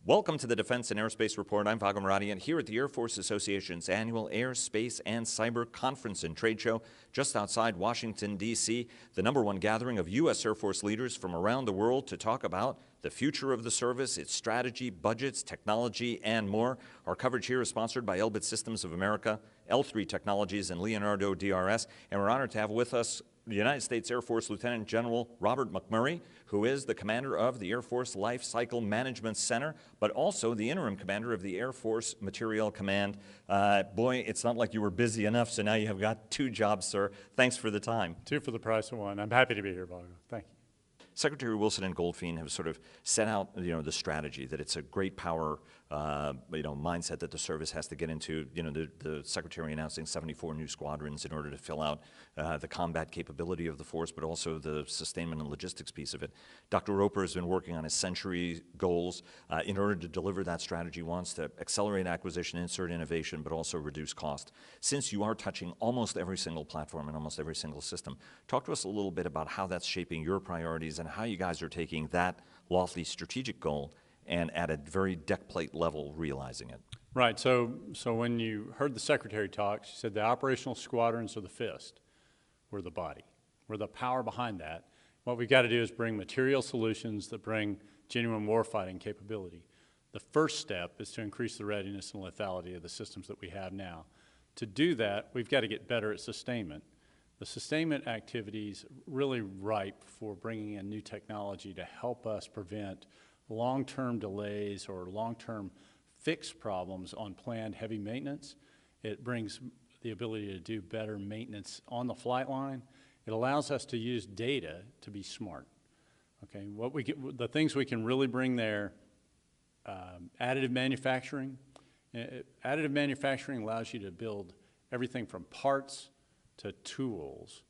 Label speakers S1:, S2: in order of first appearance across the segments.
S1: Welcome to the Defense and Aerospace Report. I'm Vago Muradi, and here at the Air Force Association's annual Air, Space, and Cyber Conference and Trade Show just outside Washington, D.C., the #1 gathering of U.S. Air Force leaders from around the world to talk about the future of the service, its strategy, budgets, technology, and more. Our coverage here is sponsored by Elbit Systems of America, L3 Technologies, and Leonardo DRS, and we're honored to have with us the United States Air Force Lieutenant General Robert McMurry, who is the commander of the Air Force Life Cycle Management Center, but also the interim commander of the Air Force Materiel Command. Boy, it's not like you were busy enough, so now you have got 2 jobs, sir. Thanks for the time.
S2: 2 for the price of 1. I'm happy to be here, Vago. Thank you.
S1: Secretary Wilson and Goldfein have sort of set out, the strategy that it's a great power, mindset that the service has to get into. The Secretary announcing 74 new squadrons in order to fill out the combat capability of the force, but also the sustainment and logistics piece of it. Dr. Roper has been working on his century goals in order to deliver that strategy. Wants to accelerate acquisition, insert innovation, but also reduce cost. Since you are touching almost every single platform and almost every single system, talk to us a little bit about how that's shaping your priorities and how you guys are taking that lofty strategic goal and at a very deck plate level realizing it.
S2: Right, so when you heard the Secretary talk, she said the operational squadrons are the fist. We're the body. We're the power behind that. What we've got to do is bring material solutions that bring genuine warfighting capability. The first step is to increase the readiness and lethality of the systems that we have now. To do that, we've got to get better at sustainment. The sustainment activities really ripe for bringing in new technology to help us prevent long-term delays or long-term fixed problems on planned heavy maintenance. It brings the ability to do better maintenance on the flight line. It allows us to use data to be smart. Okay, the things we can really bring there, additive manufacturing. Additive manufacturing allows you to build everything from parts to tools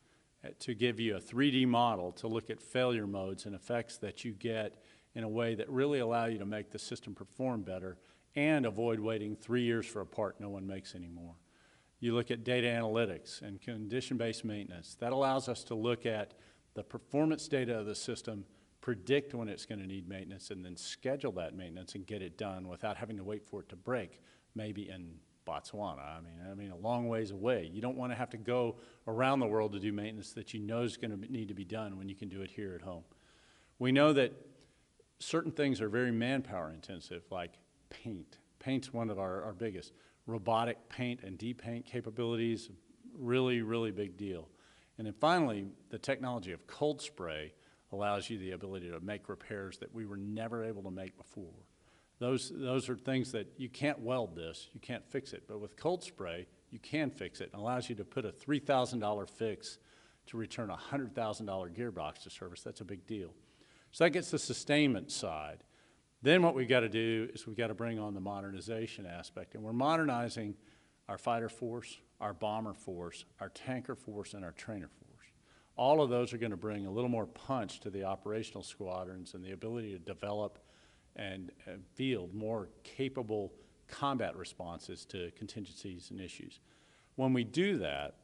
S2: to give you a 3D model to look at failure modes and effects that you get in a way that really allow you to make the system perform better and avoid waiting 3 years for a part no one makes anymore. You look at data analytics and condition-based maintenance. That allows us to look at the performance data of the system, predict when it's going to need maintenance, and then schedule that maintenance and get it done without having to wait for it to break, maybe in Botswana. I mean, a long ways away. You don't want to have to go around the world to do maintenance that you know is going to need to be done when you can do it here at home. We know that certain things are very manpower intensive, like paint. Paint's one of our biggest. Robotic paint and depaint capabilities, really, really big deal. And then finally, the technology of cold spray allows you the ability to make repairs that we were never able to make before. Those are things that you can't weld this, you can't fix it, but with cold spray, you can fix it. It allows you to put a $3,000 fix to return a $100,000 gearbox to service. That's a big deal. So that gets the sustainment side. Then what we've got to do is we've got to bring on the modernization aspect, and we're modernizing our fighter force, our bomber force, our tanker force, and our trainer force. All of those are going to bring a little more punch to the operational squadrons and the ability to develop and field more capable combat responses to contingencies and issues. When we do that,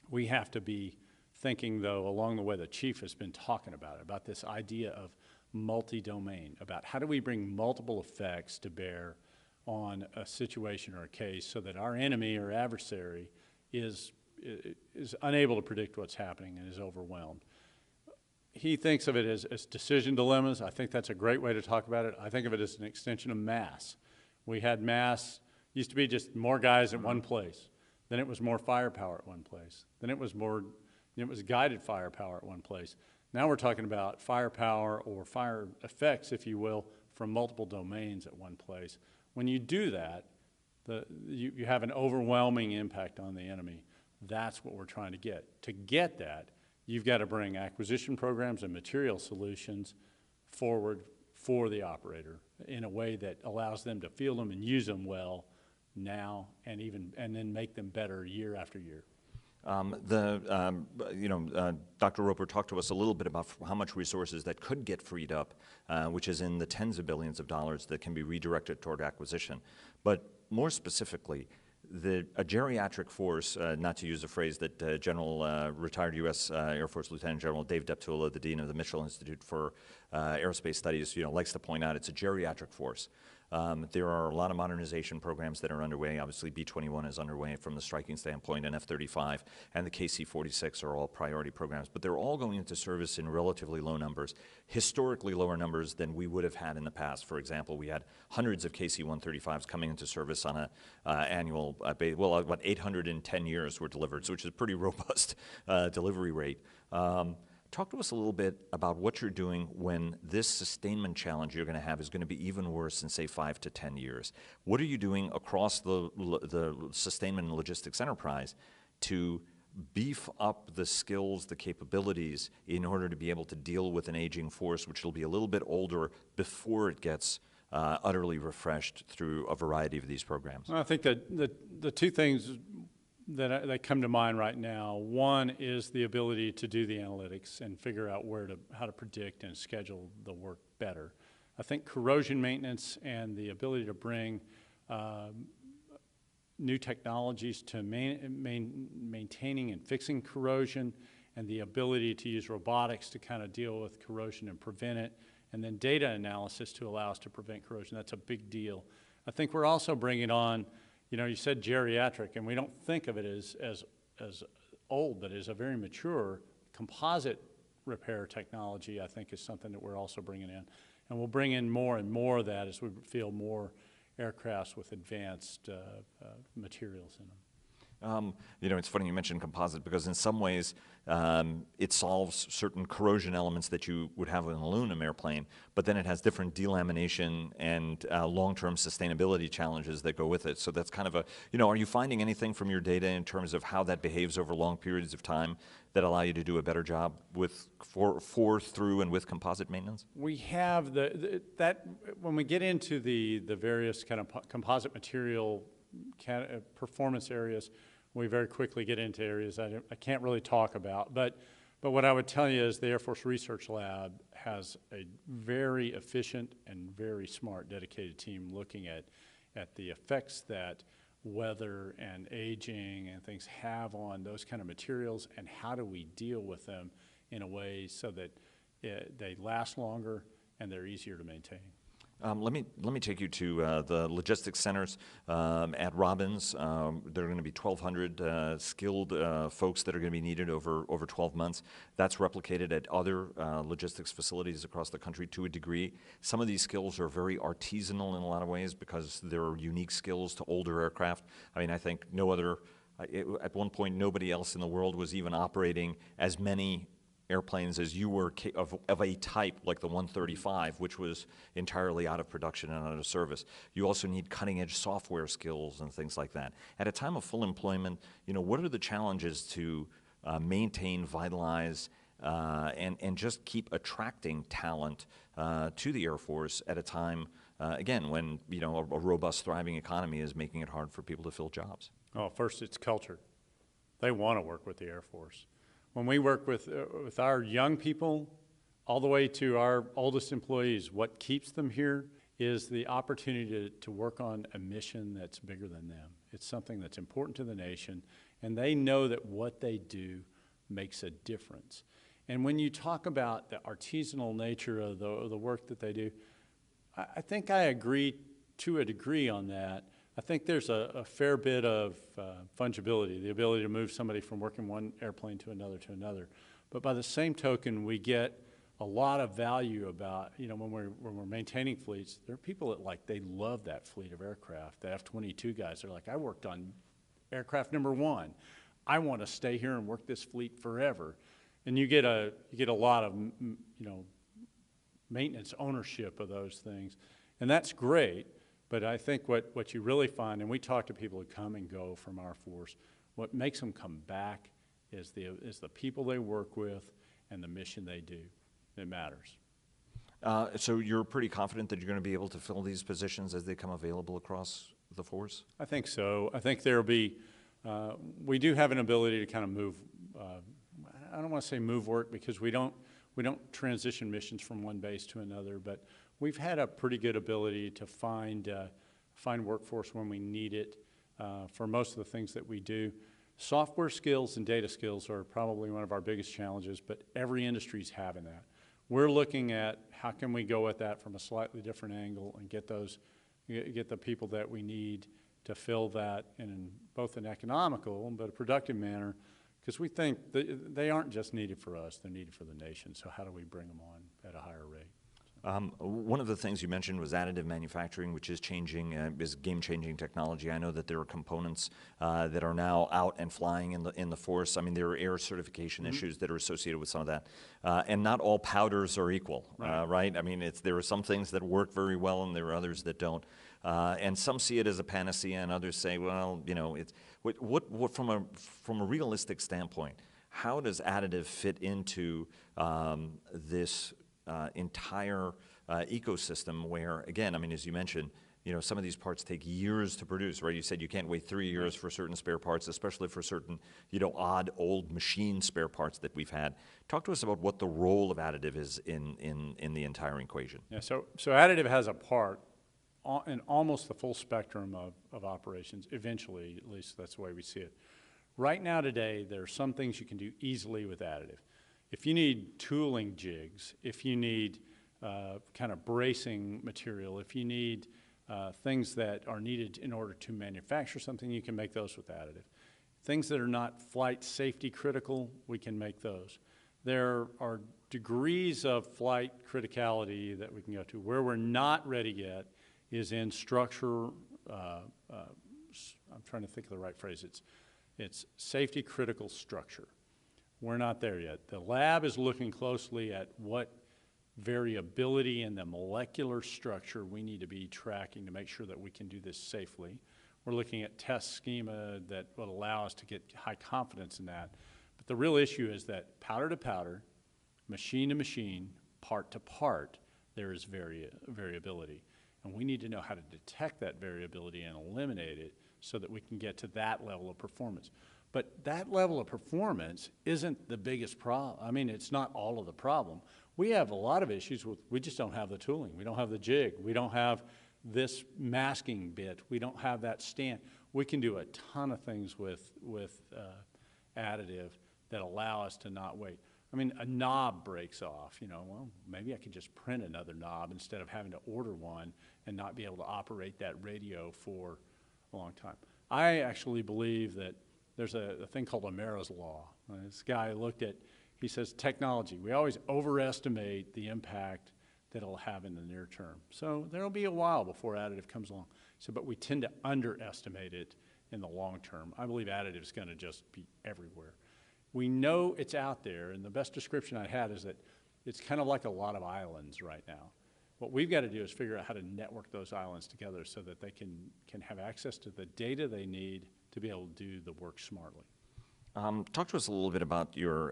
S2: we have to be thinking, though, along the way the Chief has been talking about this idea of multi-domain, about how do we bring multiple effects to bear on a situation or a case so that our enemy or adversary is unable to predict what's happening and is overwhelmed. He thinks of it as decision dilemmas. I think that's a great way to talk about it. I think of it as an extension of mass. We had mass, used to be just more guys at one place. Then it was more firepower at one place. Then it was guided firepower at one place. Now we're talking about firepower or fire effects, if you will, from multiple domains at one place. When you do that, you have an overwhelming impact on the enemy. That's what we're trying to get. To get that, you've got to bring acquisition programs and material solutions forward for the operator in a way that allows them to field them and use them well now and then make them better year after year.
S1: Dr. Roper talked to us a little bit about how much resources that could get freed up, which is in the tens of billions of dollars that can be redirected toward acquisition. But more specifically, a geriatric force, not to use a phrase that retired U.S. Air Force Lieutenant General Dave Deptula, the Dean of the Mitchell Institute for Aerospace Studies, likes to point out, it's a geriatric force. There are a lot of modernization programs that are underway. Obviously, B-21 is underway from the striking standpoint, and F-35 and the KC-46 are all priority programs, but they're all going into service in relatively low numbers, historically lower numbers than we would have had in the past. For example, we had hundreds of KC-135s coming into service on an annual basis. Well, about 810 years were delivered, so which is a pretty robust delivery rate. Talk to us a little bit about what you're doing when this sustainment challenge you're going to have is going to be even worse in, say, 5 to 10 years. What are you doing across the sustainment and logistics enterprise to beef up the skills, the capabilities, in order to be able to deal with an aging force, which will be a little bit older before it gets utterly refreshed through a variety of these programs?
S2: Well, I think that the two things that come to mind right now. One is the ability to do the analytics and figure out how to predict and schedule the work better. I think corrosion maintenance and the ability to bring new technologies to maintaining and fixing corrosion, and the ability to use robotics to kind of deal with corrosion and prevent it, and then data analysis to allow us to prevent corrosion. That's a big deal. I think we're also bringing on, you said geriatric, and we don't think of it as old, but as a very mature composite repair technology. I think is something that we're also bringing in. And we'll bring in more and more of that as we field more aircrafts with advanced materials in them.
S1: It's funny you mentioned composite, because in some ways it solves certain corrosion elements that you would have with an aluminum airplane, but then it has different delamination and long-term sustainability challenges that go with it. So that's kind of are you finding anything from your data in terms of how that behaves over long periods of time that allow you to do a better job for, through, and with composite maintenance?
S2: We have that when we get into the various kind of composite material performance areas, we very quickly get into areas I can't really talk about. But what I would tell you is the Air Force Research Lab has a very efficient and very smart, dedicated team looking at the effects that weather and aging and things have on those kind of materials, and how do we deal with them in a way so that they last longer and they're easier to maintain.
S1: Let me take you to the logistics centers at Robbins. There are going to be 1,200 skilled folks that are going to be needed over 12 months. That's replicated at other logistics facilities across the country to a degree. Some of these skills are very artisanal in a lot of ways because they're unique skills to older aircraft. I mean, I think at one point, nobody else in the world was even operating as many airplanes as you were of a type like the 135, which was entirely out of production and out of service. You also need cutting-edge software skills and things like that. At a time of full employment, what are the challenges to maintain, vitalize, and just keep attracting talent to the Air Force at a time, again, when a robust, thriving economy is making it hard for people to fill jobs?
S2: Oh, first, it's culture. They want to work with the Air Force. When we work with our young people, all the way to our oldest employees, what keeps them here is the opportunity to work on a mission that's bigger than them. It's something that's important to the nation, and they know that what they do makes a difference. And when you talk about the artisanal nature of the work that they do, I think I agree to a degree on that. I think there's a fair bit of fungibility, the ability to move somebody from working one airplane to another. But by the same token, we get a lot of value about, when we're maintaining fleets, there are people that they love that fleet of aircraft. The F-22 guys are like, I worked on aircraft number 1. I want to stay here and work this fleet forever. And you get a lot of, maintenance ownership of those things. And that's great. But I think what you really find, and we talk to people who come and go from our force, what makes them come back is the people they work with and the mission they do. It matters.
S1: So you're pretty confident that you're going to be able to fill these positions as they come available across the force?
S2: I think so. I think there'll be, we do have an ability to kind of move, I don't want to say move work, because we don't transition missions from one base to another, but we've had a pretty good ability to find workforce when we need it for most of the things that we do. Software skills and data skills are probably one of our biggest challenges, but every industry is having that. We're looking at how can we go at that from a slightly different angle and get the people that we need to fill that in both an economical but a productive manner, because we think they aren't just needed for us, they're needed for the nation. So how do we bring them on at a higher rate?
S1: One of the things you mentioned was additive manufacturing, which is changing, is game-changing technology. I know that there are components that are now out and flying in the force. I mean, there are air certification issues that are associated with some of that, and not all powders are equal, right? I mean, there are some things that work very well, and there are others that don't. And some see it as a panacea, and others say, well, you know, it's what from a realistic standpoint, how does additive fit into this entire ecosystem where, again, I mean, as you mentioned, you know, some of these parts take years to produce, right? You said you can't wait 3 years for certain spare parts, especially for certain, you know, odd old machine spare parts that we've had. Talk to us about what the role of additive is in the entire equation.
S2: Yeah, so additive has a part in almost the full spectrum of operations, eventually, at least that's the way we see it. Right now today, there are some things you can do easily with additive. If you need tooling jigs, if you need kind of bracing material, if you need things that are needed in order to manufacture something, you can make those with additive. Things that are not flight safety critical, we can make those. There are degrees of flight criticality that we can go to. Where we're not ready yet is in structure, I'm trying to think of the right phrase, it's safety critical structure. We're not there yet. The lab is looking closely at what variability in the molecular structure we need to be tracking to make sure that we can do this safely. We're looking at test schema that will allow us to get high confidence in that. But the real issue is that powder to powder, machine to machine, part to part, there is variability. And we need to know how to detect that variability and eliminate it so that we can get to that level of performance. But that level of performance isn't the biggest problem. I mean, it's not all of the problem. We have a lot of issues with, we just don't have the tooling. We don't have the jig. We don't have this masking bit. We don't have that stand. We can do a ton of things with additive that allow us to not wait. I mean, a knob breaks off, you know, well, maybe I could just print another knob instead of having to order one and not be able to operate that radio for a long time. I actually believe that there's a thing called Amara's Law. This guy looked at, he says, technology. We always overestimate the impact that it'll have in the near term. So there'll be a while before additive comes along. So, but we tend to underestimate it in the long term. I believe additive is going to just be everywhere. We know it's out there, and the best description I had is that it's kind of like a lot of islands right now. What we've got to do is figure out how to network those islands together so that they can have access to the data they need to be able to do the work smartly.
S1: Talk to us a little bit about your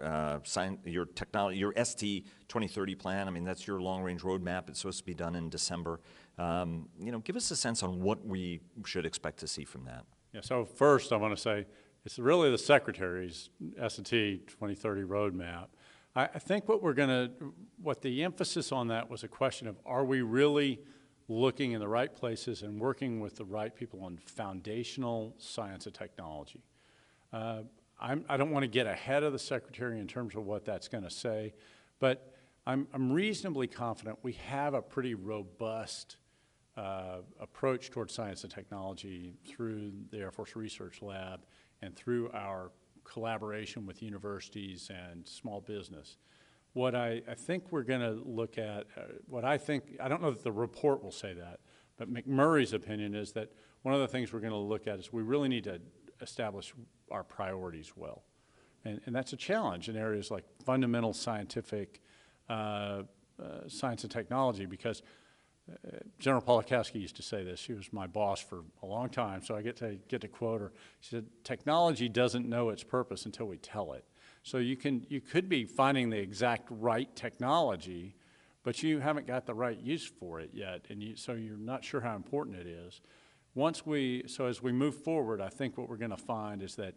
S1: technology, your ST 2030 plan. I mean, that's your long-range roadmap. It's supposed to be done in December. You know, give us a sense on what we should expect to see from that.
S2: Yeah. So first, I want to say it's really the Secretary's ST 2030 roadmap. I think what the emphasis on that was a question of, are we really looking in the right places and working with the right people on foundational science and technology? I don't want to get ahead of the Secretary in terms of what that's going to say, but I'm reasonably confident we have a pretty robust approach towards science and technology through the Air Force Research Lab and through our collaboration with universities and small business. What I think we're going to look at, I don't know that the report will say that, but McMurry's opinion is that one of the things we're going to look at is we really need to establish our priorities well. And that's a challenge in areas like fundamental scientific science and technology, because General Polakowski used to say this. She was my boss for a long time, so I get to quote her. She said, "Technology doesn't know its purpose until we tell it." So you could be finding the exact right technology, but you haven't got the right use for it yet, and so you're not sure how important it is. So as we move forward, I think what we're going to find is that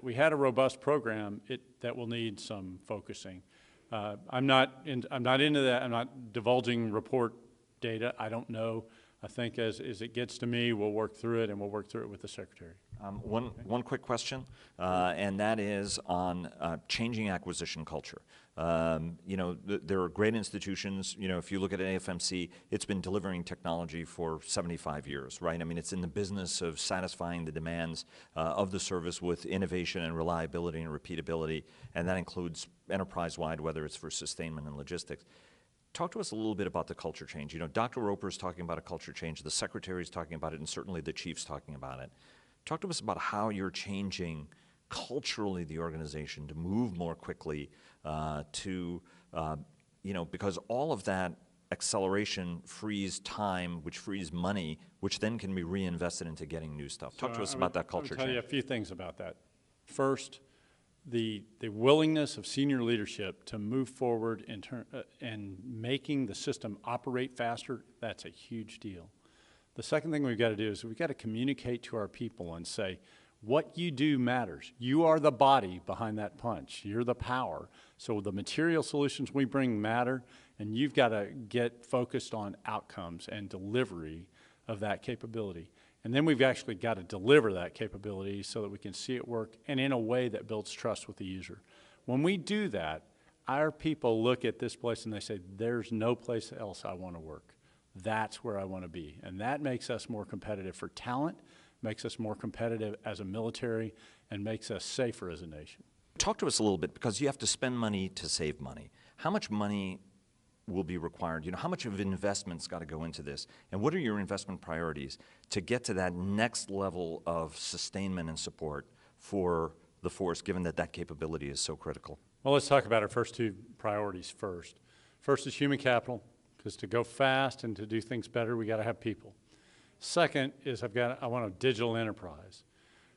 S2: we had a robust program that will need some focusing. I'm not into that. I'm not divulging report data. I don't know I think as it gets to me, we'll work through it, and we'll work through it with the Secretary.
S1: One quick question, and that is on changing acquisition culture. There are great institutions. If you look at AFMC, it's been delivering technology for 75 years, right? I mean, it's in the business of satisfying the demands of the service with innovation and reliability and repeatability, and that includes enterprise-wide, whether it's for sustainment and logistics. Talk to us a little bit about the culture change. Dr. Roper is talking about a culture change, the Secretary is talking about it, and certainly the Chief's talking about it. Talk to us about how you're changing culturally the organization to move more quickly because all of that acceleration frees time, which frees money, which then can be reinvested into getting new stuff. Talk to us about that culture change.
S2: I'll tell you a few things about that. First, the willingness of senior leadership to move forward and making the system operate faster, that's a huge deal. The second thing we've got to do is we've got to communicate to our people and say, what you do matters. You are the body behind that punch. You're the power. So the material solutions we bring matter, and you've got to get focused on outcomes and delivery of that capability. And then we've actually got to deliver that capability so that we can see it work and in a way that builds trust with the user. When we do that, our people look at this place and they say, there's no place else I want to work. That's where I want to be. And that makes us more competitive for talent, makes us more competitive as a military, and makes us safer as a nation.
S1: Talk to us a little bit, because you have to spend money to save money. How much money will be required? How much of investment's got to go into this? And what are your investment priorities to get to that next level of sustainment and support for the force, given that that capability is so critical?
S2: Well, let's talk about our first two priorities first. First is human capital, because to go fast and to do things better, we got to have people. Second is I want a digital enterprise.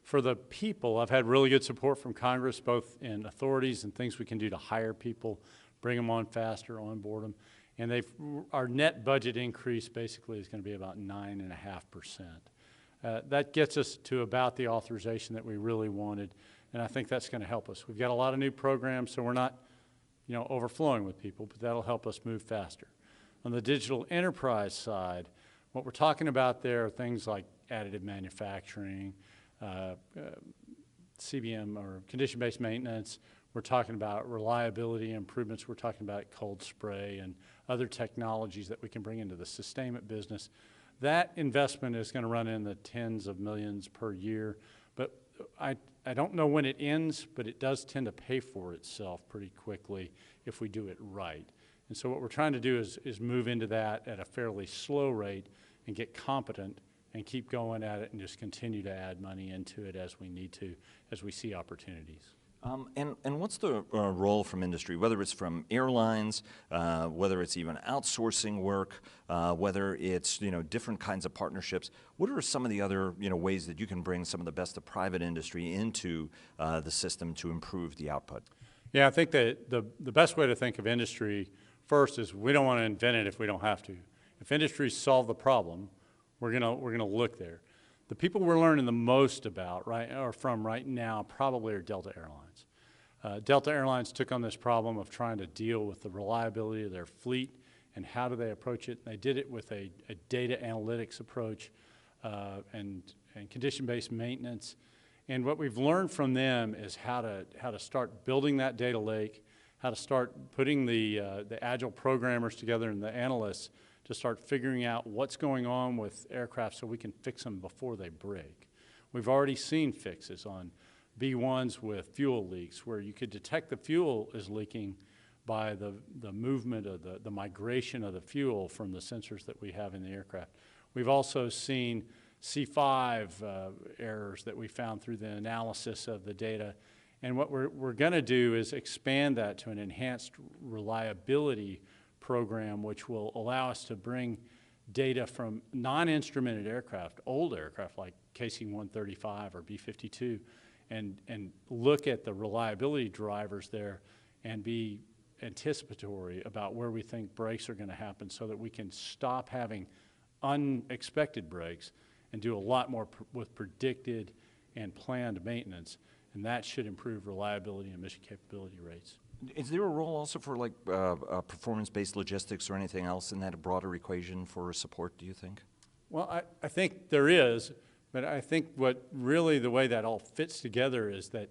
S2: For the people, I've had really good support from Congress, both in authorities and things we can do to hire people, bring them on faster, onboard them. And our net budget increase basically is going to be about 9.5%. That gets us to about the authorization that we really wanted, and I think that's going to help us. We've got a lot of new programs, so we're not overflowing with people, but that'll help us move faster. On the digital enterprise side, what we're talking about there are things like additive manufacturing, CBM or condition-based maintenance. We're talking about reliability improvements. We're talking about cold spray and other technologies that we can bring into the sustainment business. That investment is going to run in the tens of millions per year, but I don't know when it ends, but it does tend to pay for itself pretty quickly if we do it right. And so what we're trying to do is move into that at a fairly slow rate and get competent and keep going at it and just continue to add money into it as we need to, as we see opportunities.
S1: And what's the role from industry, whether it's from airlines, whether it's even outsourcing work, whether it's different kinds of partnerships? What are some of the other ways that you can bring some of the best of private industry into the system to improve the output?
S2: Yeah, I think that the best way to think of industry first is we don't want to invent it if we don't have to. If industry solve the problem, we're gonna look there. The people we're learning the most about from right now probably are Delta Airlines. Delta Airlines took on this problem of trying to deal with the reliability of their fleet and how do they approach it. And they did it with a data analytics approach and condition-based maintenance. And what we've learned from them is how to start building that data lake, how to start putting the agile programmers together and the analysts to start figuring out what's going on with aircraft so we can fix them before they break. We've already seen fixes on B-1s with fuel leaks where you could detect the fuel is leaking by the movement of the migration of the fuel from the sensors that we have in the aircraft. We've also seen C5 errors that we found through the analysis of the data. And what we're going to do is expand that to an enhanced reliability program, which will allow us to bring data from non-instrumented aircraft, old aircraft like KC-135 or B-52, and look at the reliability drivers there and be anticipatory about where we think breaks are going to happen so that we can stop having unexpected breaks and do a lot more with predicted and planned maintenance, and that should improve reliability and mission capability rates.
S1: Is there a role also for performance-based logistics or anything else in that broader equation for support, do you think?
S2: Well, I think there is, but I think what really the way that all fits together is that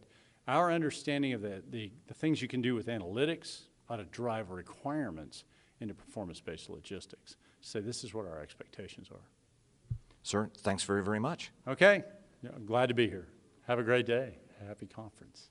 S2: our understanding of the things you can do with analytics ought to drive requirements into performance-based logistics. So this is what our expectations are.
S1: Sir, thanks very, very much.
S2: Okay, yeah, I'm glad to be here. Have a great day. Happy conference.